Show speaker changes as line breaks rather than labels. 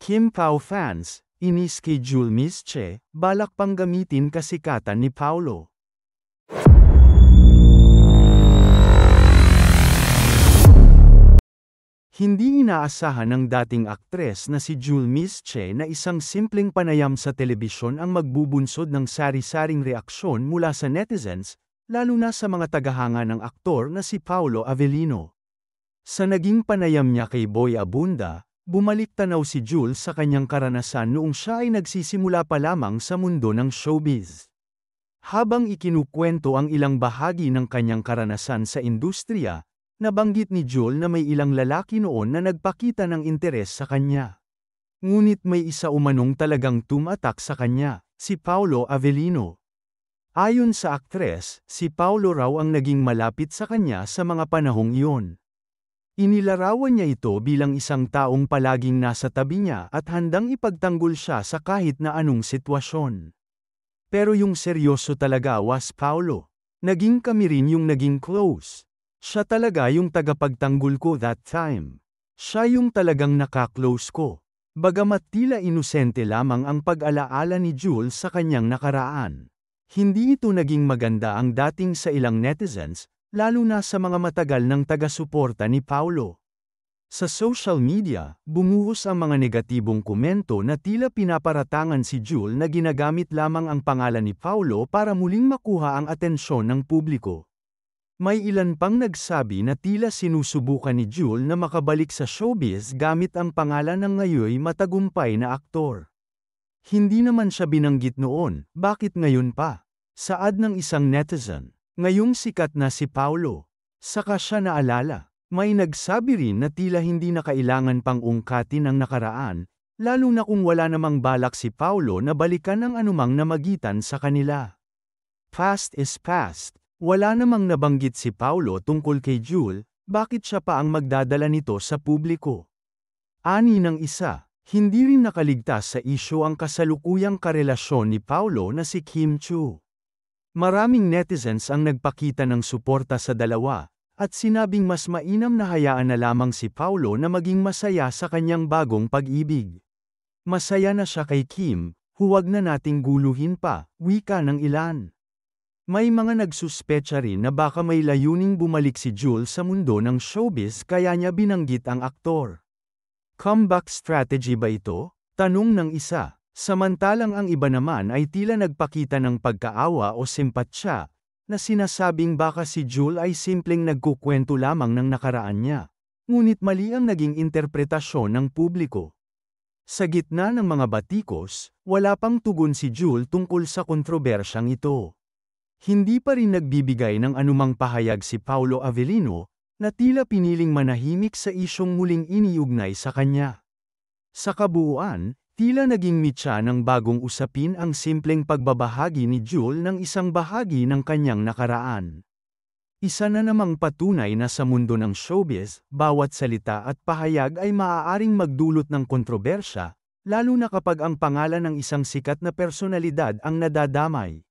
Kim Pao fans, inis kay Jul Miss Che, balak pang gamitin kasikatan ni Paulo. Hindi inaasahan ng dating aktres na si Jul Miss Che na isang simpleng panayam sa telebisyon ang magbubunsod ng sari-saring reaksyon mula sa netizens, lalo na sa mga tagahanga ng aktor na si Paulo Avellino. Sa naging panayam niya kay Boy Abunda, bumalik tanaw si Jul sa kanyang karanasan noong siya ay nagsisimula pa lamang sa mundo ng showbiz. Habang ikinukwento ang ilang bahagi ng kanyang karanasan sa industriya, nabanggit ni Jul na may ilang lalaki noon na nagpakita ng interes sa kanya. Ngunit may isa umanong talagang tumatak sa kanya, si Paulo Avellino. Ayon sa aktres, si Paulo raw ang naging malapit sa kanya sa mga panahong iyon. Inilarawan niya ito bilang isang taong palaging nasa tabi niya at handang ipagtanggol siya sa kahit na anong sitwasyon. Pero yung seryoso talaga was Paulo. Naging kami rin yung naging close. Siya talaga yung tagapagtanggol ko that time. Siya yung talagang nakaklose ko. Bagamat tila inosente lamang ang pag-alaala ni Jul sa kanyang nakaraan. Hindi ito naging maganda ang dating sa ilang netizens, lalo na sa mga matagal ng taga-suporta ni Paulo. Sa social media, bumuhos ang mga negatibong komento na tila pinaparatangan si Jul na ginagamit lamang ang pangalan ni Paulo para muling makuha ang atensyon ng publiko. May ilan pang nagsabi na tila sinusubukan ni Jul na makabalik sa showbiz gamit ang pangalan ng ngayoy matagumpay na aktor. Hindi naman siya binanggit noon, bakit ngayon pa? Saad ng isang netizen, ngayong sikat na si Paulo. Saka siya naalala. May nagsabi rin na tila hindi na kailangan pang ungkatin ang nakaraan, lalo na kung wala namang balak si Paulo na balikan ang anumang namagitan sa kanila. Past is past. Wala namang nabanggit si Paulo tungkol kay Jul, bakit siya pa ang magdadala nito sa publiko? Ani ng isa, hindi rin nakaligtas sa isyu ang kasalukuyang karelasyon ni Paulo na si Kim Chiu. Maraming netizens ang nagpakita ng suporta sa dalawa, at sinabing mas mainam na hayaan na lamang si Paulo na maging masaya sa kanyang bagong pag-ibig. Masaya na siya kay Kim, huwag na nating guluhin pa, wika ng ilan. May mga nagsuspecha rin na baka may layuning bumalik si Jul sa mundo ng showbiz kaya niya binanggit ang aktor. Comeback strategy ba ito? Tanong ng isa. Samantalang ang iba naman ay tila nagpakita ng pagkaawa o simpatsya, na sinasabing baka si Jul ay simpleng nagkukwento lamang ng nakaraan niya. Ngunit mali ang naging interpretasyon ng publiko. Sa gitna ng mga batikos, wala pang tugon si Jul tungkol sa kontrobersyang ito. Hindi pa rin nagbibigay ng anumang pahayag si Paulo Avellino, na tila piniling manahimik sa isyong muling iniugnay sa kanya. Sa kabuuan, tila naging mitya ng bagong usapin ang simpleng pagbabahagi ni Jul ng isang bahagi ng kanyang nakaraan. Isa na namang patunay na sa mundo ng showbiz, bawat salita at pahayag ay maaaring magdulot ng kontrobersya, lalo na kapag ang pangalan ng isang sikat na personalidad ang nadadamay.